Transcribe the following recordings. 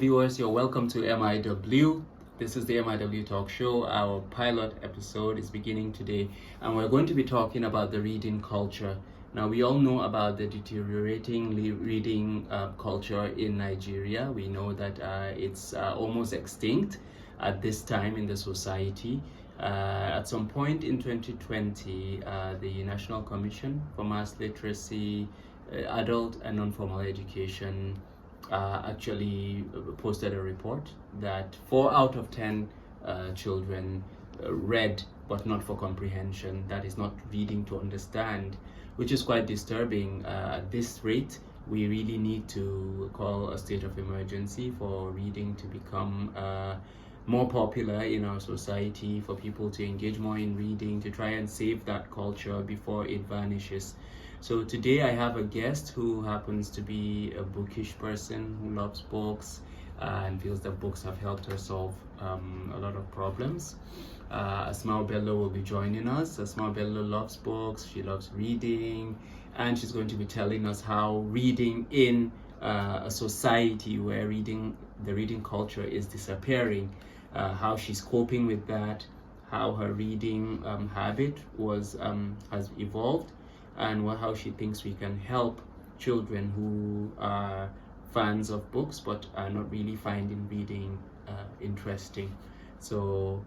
Viewers, you're welcome to MIW. This is the MIW Talk Show. Our pilot episode is beginning today, and we're going to be talking about the reading culture. Now, we all know about the deteriorating reading culture in Nigeria. We know that it's almost extinct at this time in the society. At some point in 2020, the National Commission for Mass Literacy, Adult and Non-Formal Education actually posted a report that 4 out of 10 children read but not for comprehension. That is not reading to understand, which is quite disturbing. At this rate, we really need to call a state of emergency for reading to become more popular in our society, for people to engage more in reading, to try and save that culture before it vanishes. So today I have a guest who happens to be a bookish person who loves books and feels that books have helped her solve a lot of problems. Asmau will be joining us. Asmau loves books, she loves reading, and she's going to be telling us how reading in a society where the reading culture is disappearing, how she's coping with that, how her reading habit has evolved, and how she thinks we can help children who are fans of books but are not really finding reading interesting. So,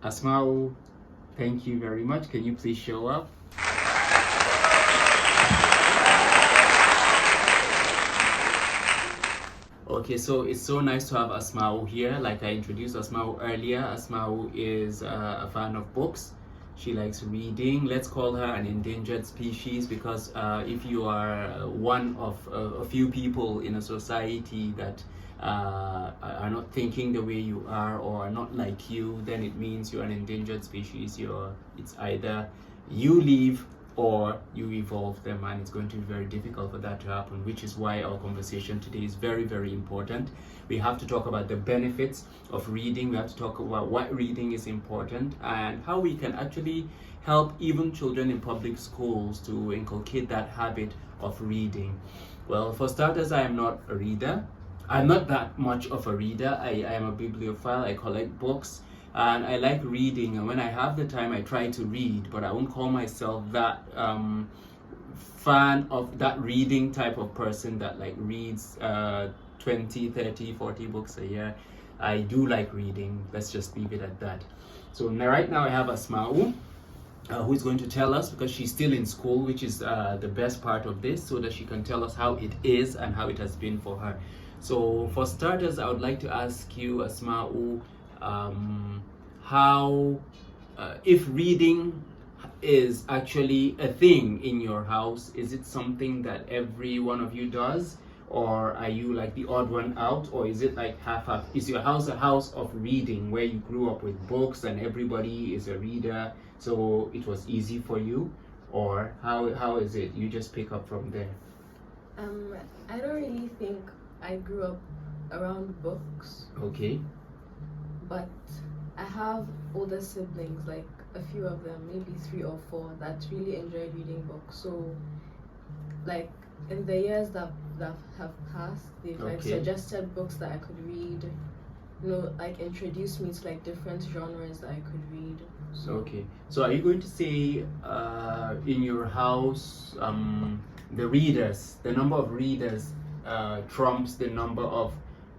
Asmau, thank you very much. Can you please show up? Okay, so it's so nice to have Asmau here. Like I introduced Asmau earlier, Asmau is a fan of books. She likes reading. Let's call her an endangered species, because if you are one of a few people in a society that are not thinking the way you are or are not like you, then it means you're an endangered species. It's either you leave or you evolve them, and it's going to be very difficult for that to happen, which is why our conversation today is very, very important. We have to talk about the benefits of reading. We have to talk about why reading is important and how we can actually help even children in public schools to inculcate that habit of reading. Well, for starters, I am not a reader. I'm not that much of a reader. I am a bibliophile. I collect books and I like reading, and when I have the time I try to read, but I won't call myself that fan of that reading type of person that like reads 20, 30, 40 books a year. I do like reading. Let's just leave it at that. So right now I have Asmau, who is going to tell us, because she's still in school, which is the best part of this, so that she can tell us how it is and how it has been for her. So for starters, I would like to ask you, Asmau, how if reading is actually a thing in your house, is it something that every one of you does, or are you like the odd one out, or is it like half? Is your house a house of reading where you grew up with books and everybody is a reader, so it was easy for you, or how is it? You just pick up from there. I don't really think I grew up around books. Okay. But I have older siblings, like a few of them, maybe 3 or 4, that really enjoy reading books. So, like in the years that have passed, they've like suggested books that I could read. Like introduced me to like different genres that I could read. So. Okay. So are you going to say in your house, the number of readers trumps the number of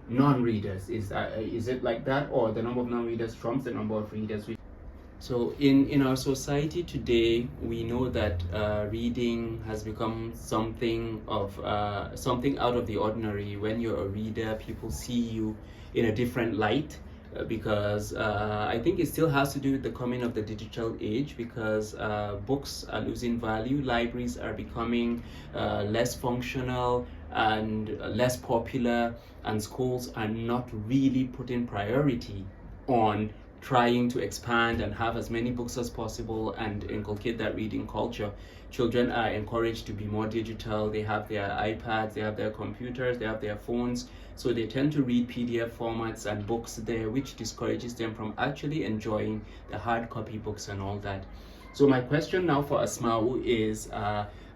non-readers? Is it like that, or the number of non-readers trumps the number of readers? So in our society today, we know that reading has become something out of the ordinary. When you're a reader, people see you in a different light, because I think it still has to do with the coming of the digital age, because books are losing value, libraries are becoming less functional and less popular, and schools are not really putting priority on trying to expand and have as many books as possible and inculcate that reading culture. Children are encouraged to be more digital. They have their iPads, they have their computers, they have their phones, so they tend to read PDF formats and books there, which discourages them from actually enjoying the hard copy books and all that. So my question now for Asmau is,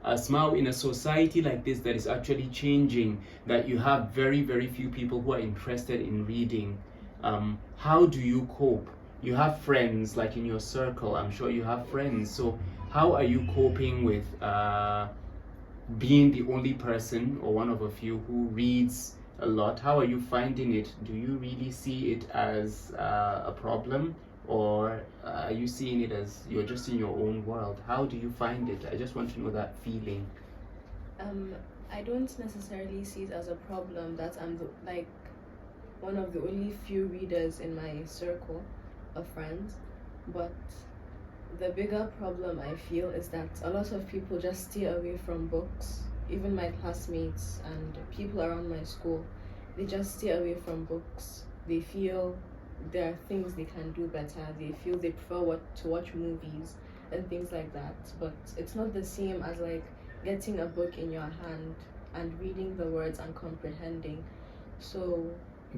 Asmau, in a society like this that is actually changing, that you have very, very few people who are interested in reading, how do you cope? You have friends, like in your circle, I'm sure you have friends. So how are you coping with being the only person or one of a few who reads a lot? How are you finding it? Do you really see it as a problem, or are you seeing it as you're just in your own world? How do you find it? I just want to know that feeling. I don't necessarily see it as a problem that I'm like one of the only few readers in my circle of friends, but the bigger problem I feel is that a lot of people just stay away from books. Even my classmates and people around my school, they just stay away from books. They feel there are things they can do better. They feel they prefer to watch movies and things like that. But it's not the same as like getting a book in your hand and reading the words and comprehending. So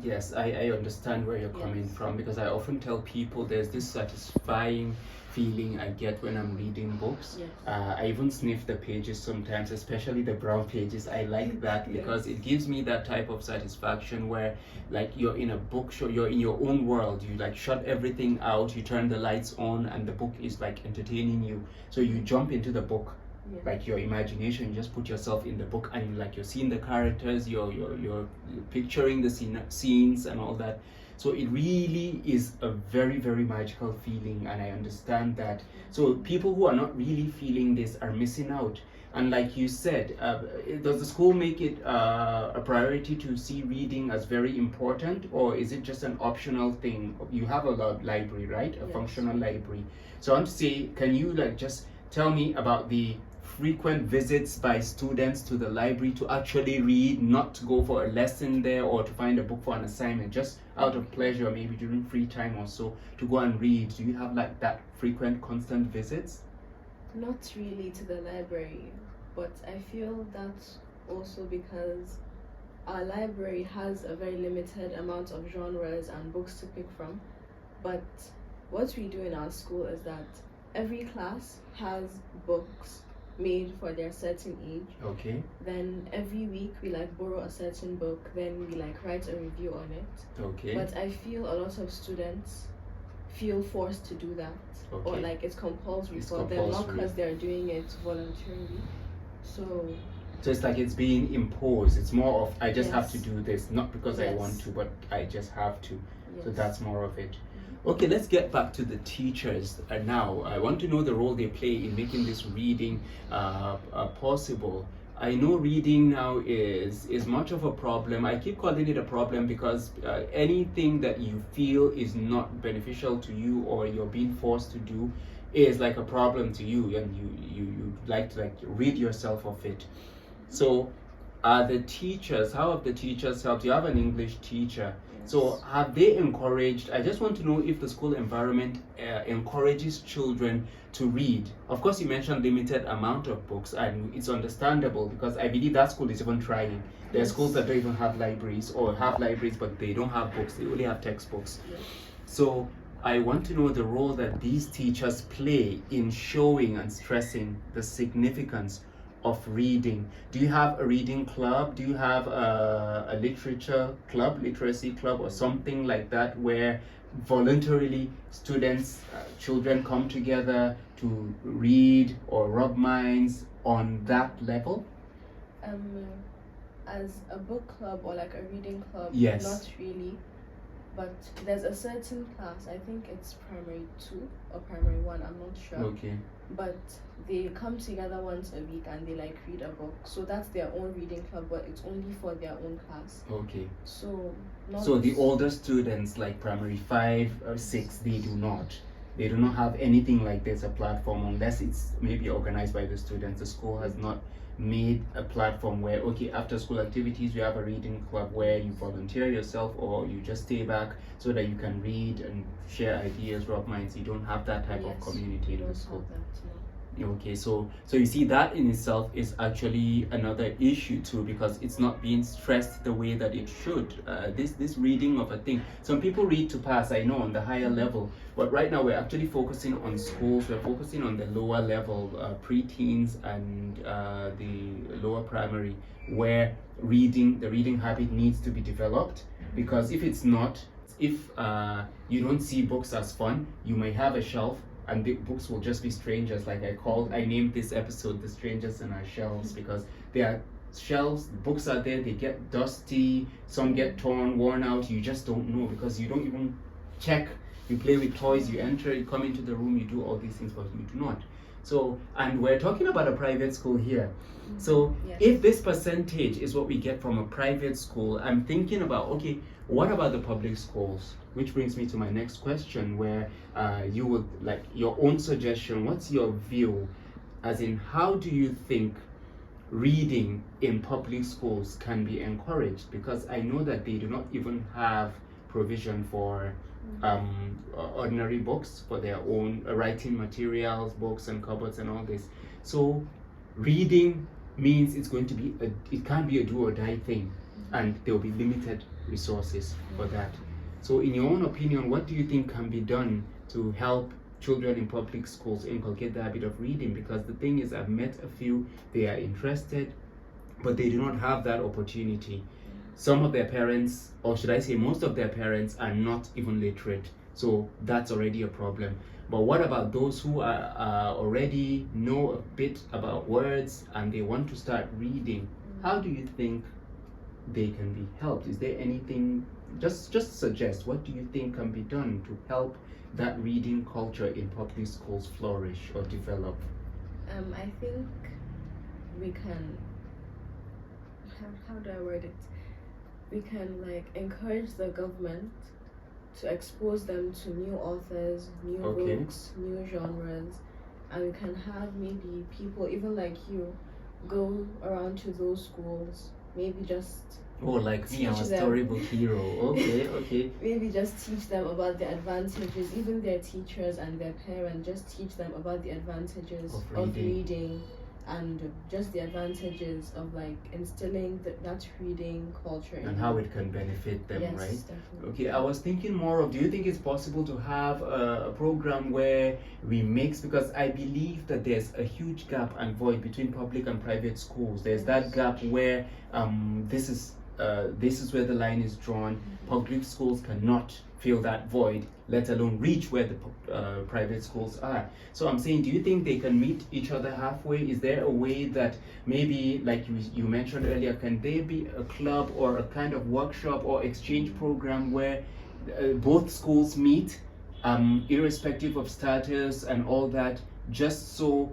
yes, I understand where you're coming Yes. from, because I often tell people there's this satisfying feeling I get when I'm reading books. Yes. I even sniff the pages sometimes, especially the brown pages. I like that because it gives me that type of satisfaction where, like, you're in a bookshop, you're in your own world. You like shut everything out, you turn the lights on, and the book is like entertaining you. So you jump into the book. Yeah. Like your imagination, you just put yourself in the book, and like you're seeing the characters, you're picturing the scenes and all that. So it really is a very, very magical feeling, and I understand that. So people who are not really feeling this are missing out. And like you said, does the school make it a priority to see reading as very important, or is it just an optional thing? You have a library, right? A Yes. functional library. So I want to say, can you like just tell me about the frequent visits by students to the library to actually read, not to go for a lesson there or to find a book for an assignment, just out of pleasure, maybe during free time or so, to go and read? Do you have like that frequent, constant visits? Not really to the library, but I feel that's also because our library has a very limited amount of genres and books to pick from. But what we do in our school is that every class has books made for their certain age. Okay. Then every week we like borrow a certain book, then we like write a review on it. Okay. But I feel a lot of students feel forced to do that, or Okay. like it's compulsory It's for them, not compulsory. because they're doing it voluntarily. So So it's like it's being imposed. It's more of I just have Yes. to do this, not because I Yes. want to, but I just have to. yes. So that's more of it. Okay, let's get back to the teachers now. I want to know the role they play in making this reading possible. I know reading now is much of a problem. I keep calling it a problem because anything that you feel is not beneficial to you or you're being forced to do is like a problem to you, and you like to like rid yourself of it. So how have the teachers helped? You have an English teacher. So have they encouraged, I just want to know if the school environment encourages children to read. Of course, you mentioned limited amount of books, and it's understandable because I believe that school is even trying. There are schools that don't even have libraries, or have libraries but they don't have books, they only have textbooks. Yes. So I want to know the role that these teachers play in showing and stressing the significance of reading. Do you have a reading club? Do you have a literature club, literacy club, or something like that, where voluntarily students, children come together to read or rub minds on that level? As a book club or like a reading club, Yes. not really. But there's a certain class, I think it's primary 2 or primary 1, I'm not sure. Okay. But they come together once a week and they like read a book. So that's their own reading club, but it's only for their own class. Okay. So not So the older students, like primary 5 or 6, they do not. They do not have anything like this, a platform, unless it's maybe organized by the students. The school has not made a platform where, okay, after school activities, we have a reading club where you volunteer yourself or you just stay back so that you can read and share ideas, rub minds. You don't have that type of Yes, community we in the don't school. have that, no. Okay, so you see that in itself is actually another issue too, because it's not being stressed the way that it should. This reading of a thing. Some people read to pass, I know, on the higher level, but right now we're actually focusing on schools. We're focusing on the lower level, pre-teens and the lower primary, where the reading habit needs to be developed. Because if it's not, if you don't see books as fun, you may have a shelf and the books will just be strangers. Like I named this episode "The Strangers in Our Shelves" because they are shelves. Books are there. They get dusty. Some get torn, worn out. You just don't know because you don't even check. You play with toys. You enter. You come into the room. You do all these things, but you do not. So, and we're talking about a private school here. So, Yes. if this percentage is what we get from a private school, I'm thinking about, okay, what about the public schools? Which brings me to my next question, where you would like your own suggestion. What's your view, as in how do you think reading in public schools can be encouraged? Because I know that they do not even have provision for ordinary books, for their own writing materials, books and cupboards and all this. So reading means it can't be a do or die thing, and there will be limited resources for that. So in your own opinion, what do you think can be done to help children in public schools inculcate the habit of reading? Because the thing is, I've met a few, they are interested, but they do not have that opportunity. Some of their parents, or should I say most of their parents, are not even literate. So that's already a problem. But what about those who are already know a bit about words and they want to start reading? How do you think they can be helped? Is there anything, just suggest, what do you think can be done to help that reading culture in public schools flourish or develop? I think we can, how do I word it? We can like encourage the government to expose them to new authors, new Okay. books, new genres, and we can have maybe people even like you go around to those schools, maybe just Oh, like me, I'm a Teach them. storybook hero. Okay. maybe just teach them about the advantages, even their teachers and their parents, just teach them about the advantages Of of reading. reading and just the advantages of like instilling that reading culture in And how them. it can benefit them, Yes, right? definitely. Okay, I was thinking more of, do you think it's possible to have a program where we mix, because I believe that there's a huge gap and void between public and private schools. There's that Yes. gap where this is where the line is drawn. Public schools cannot fill that void, let alone reach where the private schools are. So I'm saying, do you think they can meet each other halfway? Is there a way that maybe, like you mentioned earlier, can there be a club or a kind of workshop or exchange program where both schools meet, irrespective of status and all that, just so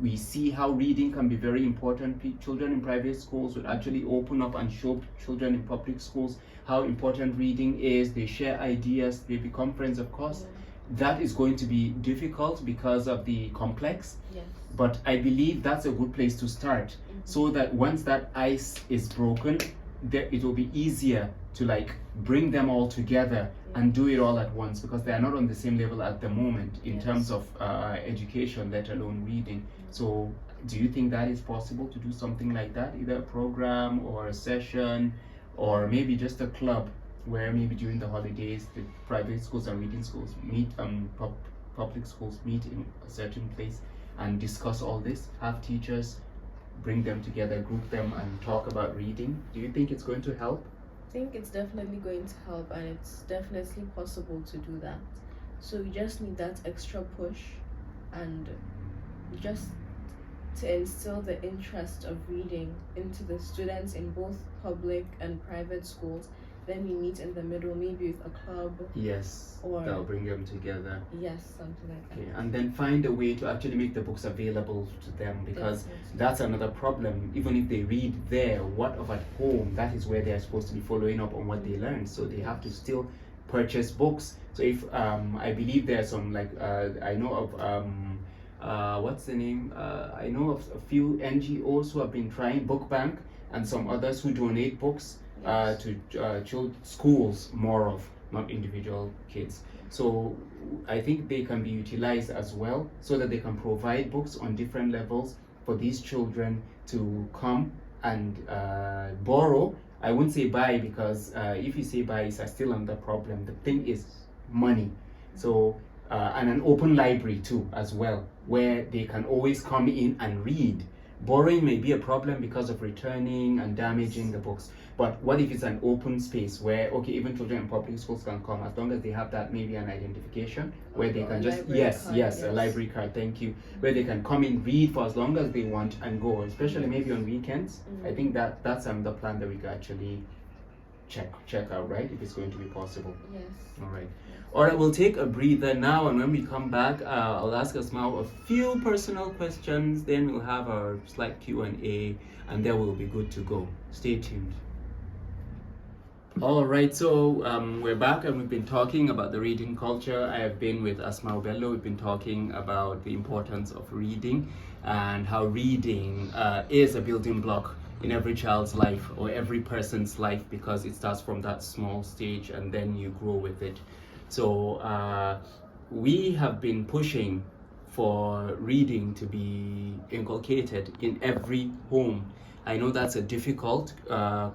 we see how reading can be very important? Children in private schools would actually open up and show children in public schools how important reading is. They share ideas, they become friends. Of course, that is going to be difficult because of the complex, Yes. but I believe that's a good place to start, so that once that ice is broken, it will be easier to like bring them all together and do it all at once, because they are not on the same level at the moment in Yes. terms of education, let alone reading. So do you think that is possible to do something like that, either a program or a session, or maybe just a club where maybe during the holidays the private schools and reading schools meet, public schools meet in a certain place and discuss all this, have teachers bring them together, group them and talk about reading? Do you think it's going to help? I think it's definitely going to help, and it's definitely possible to do that. So we just need that extra push, and just to instill the interest of reading into the students in both public and private schools. Then we meet in the middle, maybe with a club. Yes, Or- that'll bring them together. Yes, something like that. Okay, and then find a way to actually make the books available to them, because Definitely. that's another problem. Even if they read there, what of at home? That is where they're supposed to be following up on what they learned. So they have to still purchase books. So if I believe there are some, like I know of what's the name? I know of a few NGOs who have been trying, Book Bank and some others who donate books Yes. to schools more of, not individual kids. So I think they can be utilized as well, so that they can provide books on different levels for these children to come and borrow. I won't say buy, because if you say buy, it's still another problem. The thing is money. So and an open library too as well, where they can always come in and read. Borrowing may be a problem because of returning and damaging the books, but what if it's an open space where, okay, even children in public schools can come, as long as they have that, maybe an identification where they can just, yes, a library card, thank you, where they can come in, read for as long as they want and go, especially maybe on weekends. I think that's the plan that we can actually check out, right, if it's going to be possible. Yes. All right, we'll take a breather now, and when we come back, I'll ask Asmau a few personal questions, then we'll have our slight Q&A, and then we'll be good to go. Stay tuned. All right, so we're back, and we've been talking about the reading culture. I have been with Asmau Bello. We've been talking about the importance of reading and how reading is a building block in every child's life or every person's life, because it starts from that small stage and then you grow with it. So we have been pushing for reading to be inculcated in every home. I know that's a difficult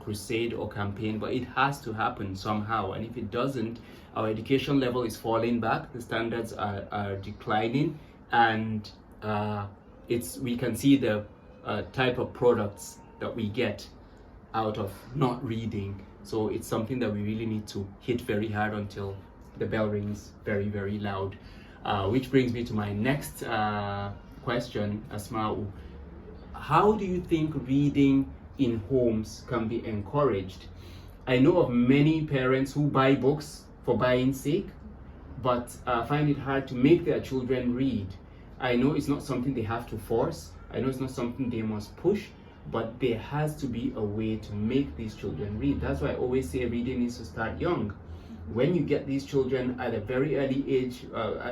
crusade or campaign, but it has to happen somehow. And if it doesn't, our education level is falling back, the standards are declining, and we can see the type of products that we get out of not reading. So it's something that we really need to hit very hard until the bell rings very, very loud. Which brings me to my next question, Asmau. How do you think reading in homes can be encouraged? I know of many parents who buy books for buying sake, but find it hard to make their children read. I know it's not something they have to force. I know it's not something they must push, but there has to be a way to make these children read. That's why I always say reading needs to start young. When you get these children at a very early age,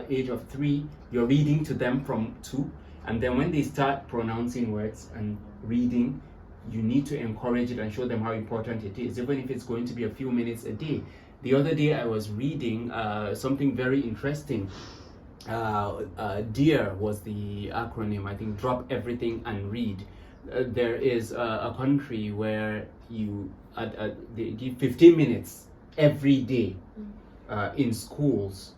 age of 3, you're reading to them from 2, and then when they start pronouncing words and reading, you need to encourage it and show them how important it is, even if it's going to be a few minutes a day. The other day I was reading something very interesting. DEAR was the acronym, I think, drop everything and read. There is a country where they give 15 minutes every day in schools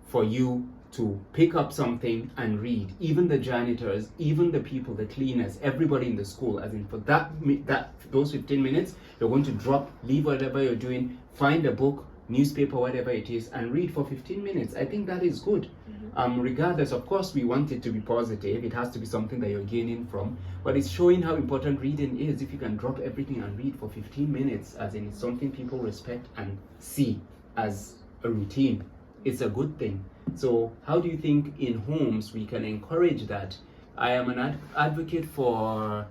for you to pick up something and read. Even the janitors, even the people, the cleaners, everybody in the school, as in for those 15 minutes, you're going to leave whatever you're doing, find a book, newspaper, whatever it is, and read for 15 minutes. I think that is good. Regardless, of course, we want it to be positive. It has to be something that you're gaining from, but it's showing how important reading is. If you can drop everything and read for 15 minutes, as in it's something people respect and see as a routine, it's a good thing. So how do you think in homes we can encourage that? I am an advocate for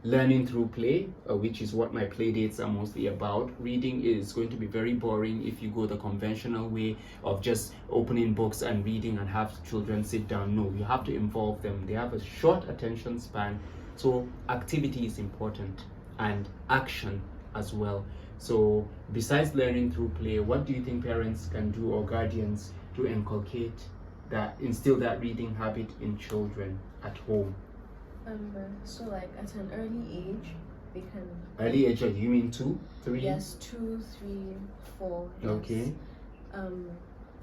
learning through play, which is what my play dates are mostly about. Reading is going to be very boring if you go the conventional way of just opening books and reading and have children sit down. No, you have to involve them. They have a short attention span, so activity is important and action as well. So besides learning through play, what do you think parents can do, or guardians, to instill that reading habit in children at home? So like at an early age, they can... Early age, you mean 2, 3? Yes, 2, 3, 4. Yes. Okay.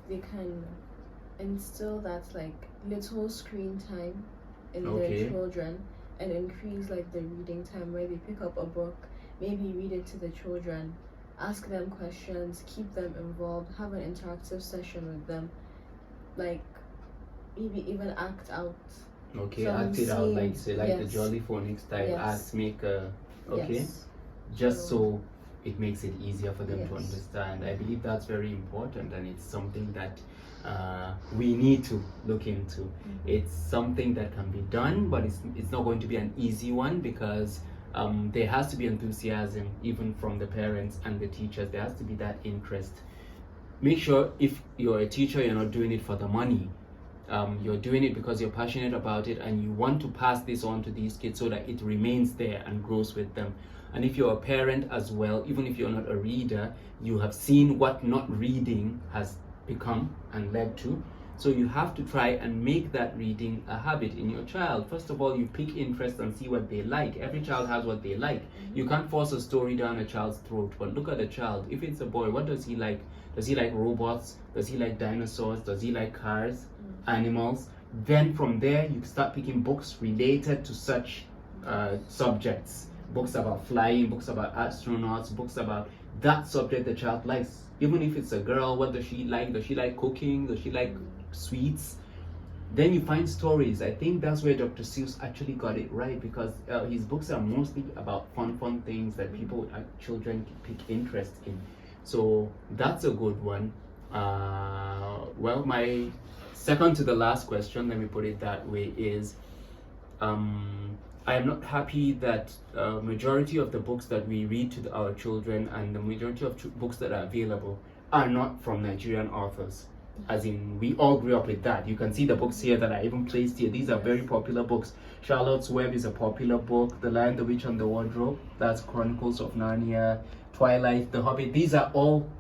They can instill that like little screen time in Okay. their children, and increase like the reading time, where they pick up a book, maybe read it to the children, ask them questions, keep them involved, have an interactive session with them, like maybe even act out. Okay, some act it out, like say, like the yes. Jolly Phonics type, Yes. okay, Yes. just so it makes it easier for them to Yes. understand. I believe that's very important, and it's something that we need to look into. It's something that can be done, but it's not going to be an easy one, because there has to be enthusiasm even from the parents and the teachers. There has to be that interest. Make sure if you're a teacher, you're not doing it for the money. You're doing it because you're passionate about it and you want to pass this on to these kids so that it remains there and grows with them. And if you're a parent as well, even if you're not a reader, you have seen what not reading has become and led to. So you have to try and make that reading a habit in your child. First of all, you pick interest and see what they like. Every child has what they like. You can't force a story down a child's throat, but look at a child. If it's a boy, what does he like? Does he like robots? Does he like dinosaurs? Does he like cars, animals? Then from there, you start picking books related to such subjects. Books about flying, books about astronauts, books about that subject the child likes. Even if it's a girl, what does she like? Does she like cooking? Does she like sweets? Then you find stories. I think that's where Dr. Seuss actually got it right, because his books are mostly about fun things that people, children, pick interest in. So that's a good one. Well, my second to the last question, let me put it that way, is I am not happy that majority of the books that we read to our children and the majority of books that are available are not from Nigerian authors. As in, we all grew up with that. You can see the books here that I even placed here. These are very popular books. Charlotte's Web is a popular book. The Lion, the Witch, and the Wardrobe, that's Chronicles of Narnia. Twilight, The Hobbit, these are all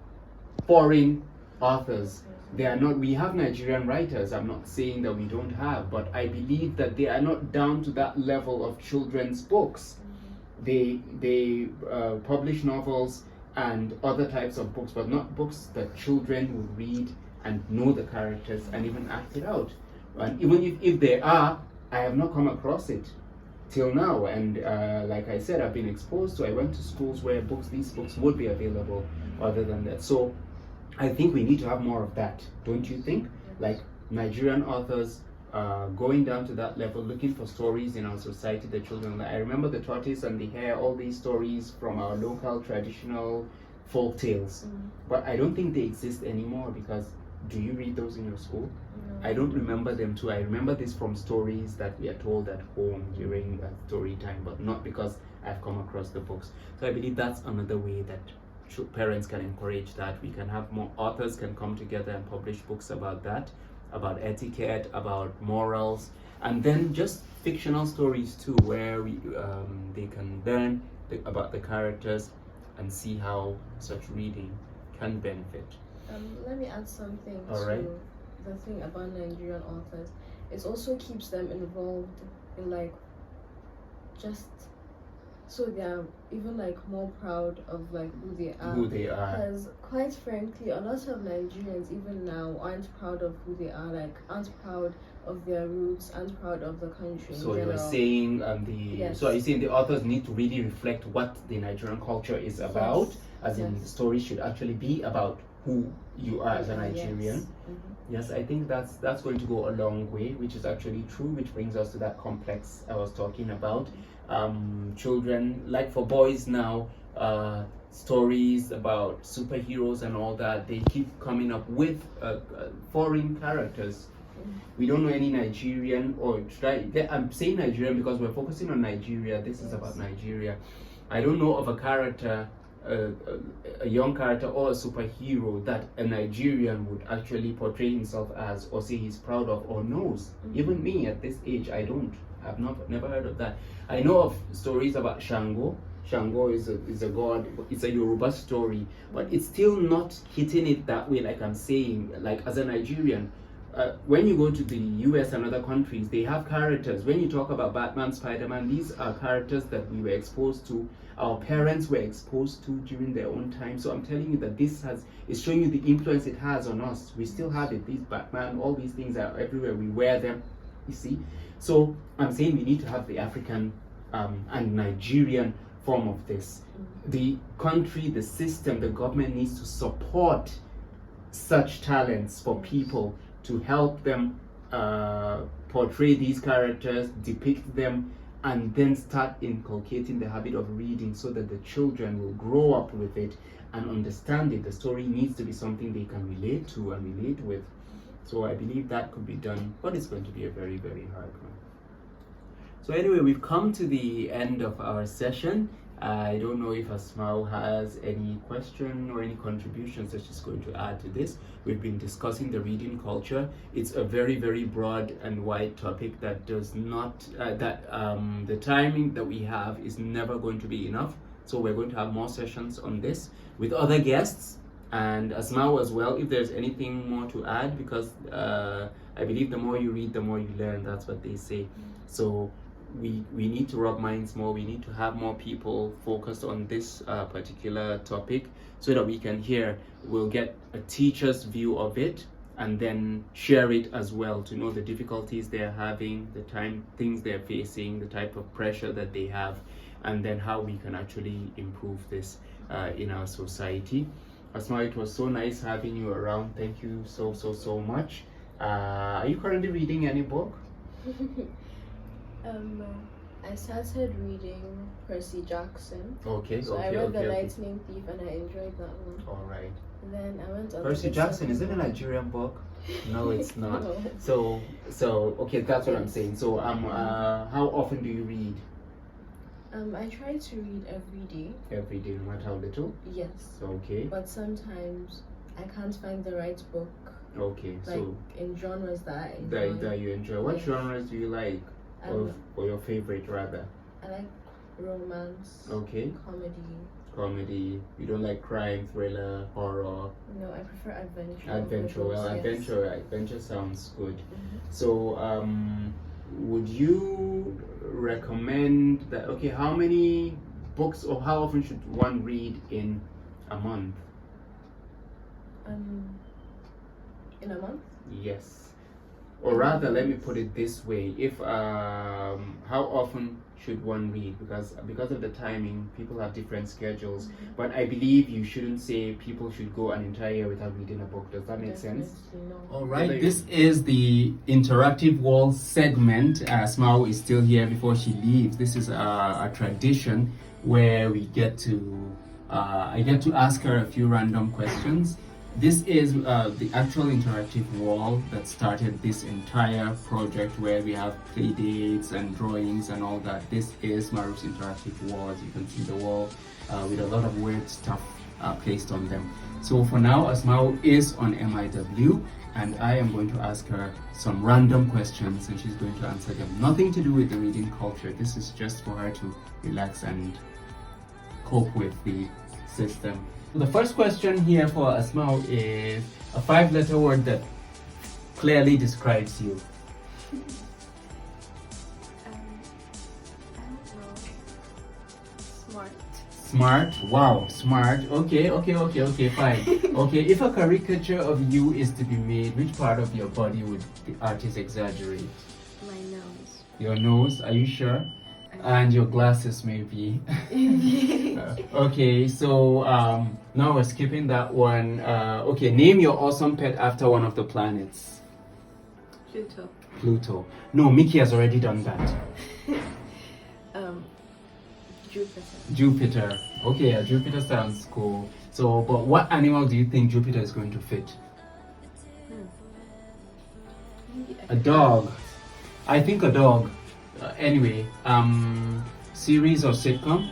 foreign authors. They are not, we have Nigerian writers, I'm not saying that we don't have, but I believe that they are not down to that level of children's books. They publish novels and other types of books, but not books that children will read and know the characters and even act it out. And even if they are, I have not come across it till now. And like I said, I've been exposed to, I went to schools where these books would be available other than that. So I think we need to have more of that, don't you think? Like Nigerian authors going down to that level, looking for stories in our society that children like. I remember The Tortoise and the Hare, all these stories from our local traditional folk tales. But I don't think they exist anymore, because do you read those in your school? No. I don't remember them too. I remember this from stories that we are told at home during story time, but not because I've come across the books. So I believe that's another way that parents can encourage that. We can have more authors can come together and publish books about that, about etiquette, about morals, and then just fictional stories too, where they can learn about the characters and see how such reading can benefit. Let me add something All to right. the thing about Nigerian authors. It also keeps them involved in just so they're even more proud of who they are. Because quite frankly, a lot of Nigerians even now aren't proud of who they are, aren't proud of their roots, aren't proud of the country. So you're saying yes. So are you saying the authors need to really reflect what the Nigerian culture is about? Yes. As in the story should actually be about who you are as a Nigerian. Yes, I think that's going to go a long way, which is actually true, which brings us to that complex I was talking about. Children, like for boys now, stories about superheroes and all that, they keep coming up with foreign characters. We don't know any Nigerian, or I'm saying Nigerian because we're focusing on Nigeria. This is about Nigeria. I don't know of a character, a young character or a superhero that a Nigerian would actually portray himself as, or say he's proud of or knows. Even me at this age, I've never heard of that. I know of stories about Shango. Shango is a god. It's a Yoruba story, but it's still not hitting it that way. Like I'm saying, like as a Nigerian, when you go to the US and other countries, they have characters. When you talk about Batman, Spider-Man, these are characters that we were exposed to, our parents were exposed to during their own time. So I'm telling you that it's showing you the influence it has on us. We still have it. These Batman, all these things are everywhere. We wear them, you see. So I'm saying we need to have the African and Nigerian form of this. The country, the system, the government needs to support such talents for people, to help them portray these characters, depict them, and then start inculcating the habit of reading so that the children will grow up with it and understand it. The story needs to be something they can relate to and relate with. So I believe that could be done, but it's going to be a very, very hard one. So anyway, we've come to the end of our session. I don't know if Asmau has any question or any contributions that she's going to add to this. We've been discussing the reading culture. It's a very, very broad and wide topic that does not, the timing that we have is never going to be enough So we're going to have more sessions on this with other guests and Asmau as well, if there's anything more to add, because I believe the more you read, the more you learn. That's what they say. So we need to rub minds more. We need to have more people focused on this particular topic so that we can hear. We'll get a teacher's view of it and then share it as well, to know the difficulties they're having, things they're facing, the type of pressure that they have, and then how we can actually improve this in our society. Asma, it was so nice having you around. Thank you so much. Are you currently reading any book? I started reading Percy Jackson. Okay, so I read The Lightning Thief and I enjoyed that one. All right. And then I went on Percy Jackson, is it a Nigerian book? No, it's not. No. So okay, that's what I'm saying. So how often do you read? I try to read every day. Every day, no matter how little? Yes. Okay. But sometimes I can't find the right book. Okay, like so in genres that I enjoy. That you enjoy. What genres do you like? Or your favorite rather? I like romance. Okay. Comedy. You don't like crime, thriller, horror? No, I prefer adventure. Adventure sounds good. So would you recommend that? Okay, how many books or how often should one read in a month? In a month? Yes. Or rather, let me put it this way: if how often should one read? Because of the timing, people have different schedules. But I believe you shouldn't say people should go an entire year without reading a book. Does that make sense? No. All right. This is the interactive wall segment. Asmau is still here before she leaves. This is a tradition where we get to I get to ask her a few random questions. This is the actual interactive wall that started this entire project, where we have play dates and drawings and all that. This is Maruf's interactive wall. As you can see, the wall with a lot of weird stuff placed on them. So for now, Asmau is on MIW, and I am going to ask her some random questions, and she's going to answer them. Nothing to do with the reading culture. This is just for her to relax and cope with the system. The first question here for Asmau is a 5-letter word that clearly describes you. I don't know. Smart. Smart? Wow, smart. Okay, fine. Okay, if a caricature of you is to be made, which part of your body would the artist exaggerate? My nose. Your nose, are you sure? And your glasses, maybe. Okay, so now we're skipping that one. Okay, name your awesome pet after one of the planets. Pluto. No, Mickey has already done that. Jupiter. Okay, yeah, Jupiter sounds cool. So, but what animal do you think Jupiter is going to fit? A dog. I think a dog. Anyway, series or sitcom?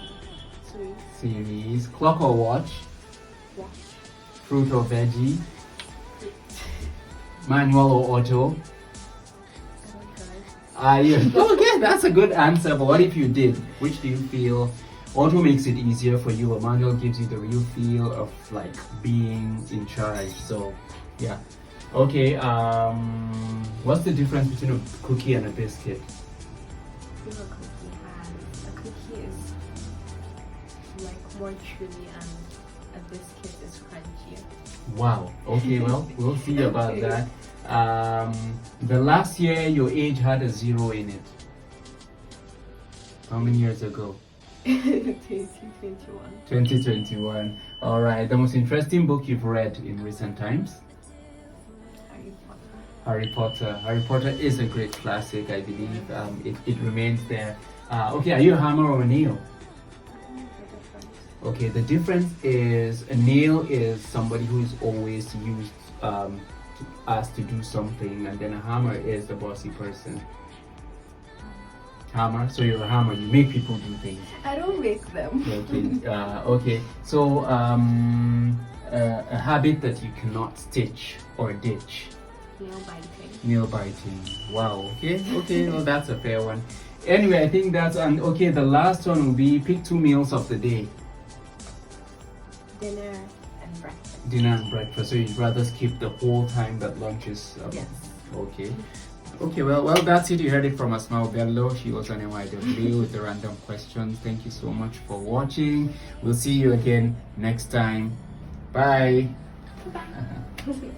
Series. Clock or watch? Watch. Fruit or veggie? Fruit. Manual or auto? I don't drive. Okay, that's a good answer, but what if you did? Which do you feel? Auto makes it easier for you, or manual gives you the real feel of like being in charge. So, yeah. Okay, what's the difference between a cookie and a biscuit? A cookie is like more chewy and a biscuit is crunchier. Wow. Okay, well, we'll see about that. The last year your age had a 0 in it. How many years ago? 2021. 2021. All right. The most interesting book you've read in recent times? Harry Potter is a great classic, I believe. It remains there. Okay, are you a hammer or a nail? Okay, the difference is a nail is somebody who is always used asked to do something, and then a hammer is the bossy person. Hammer, so you're a hammer. You make people do things. I don't make them. Okay. Okay. So a habit that you cannot stitch or ditch. Nail biting. Wow. Okay. Well, that's a fair one. Anyway, I think that's okay. The last one will be pick 2 meals of the day. dinner and breakfast. Dinner and breakfast. So you'd rather skip the whole time that lunch is Yes. okay. Okay, well, that's it. You heard it from Asmau Bello. She was on MIW with the random questions. Thank you so much for watching. We'll see you again next time. Bye. Bye.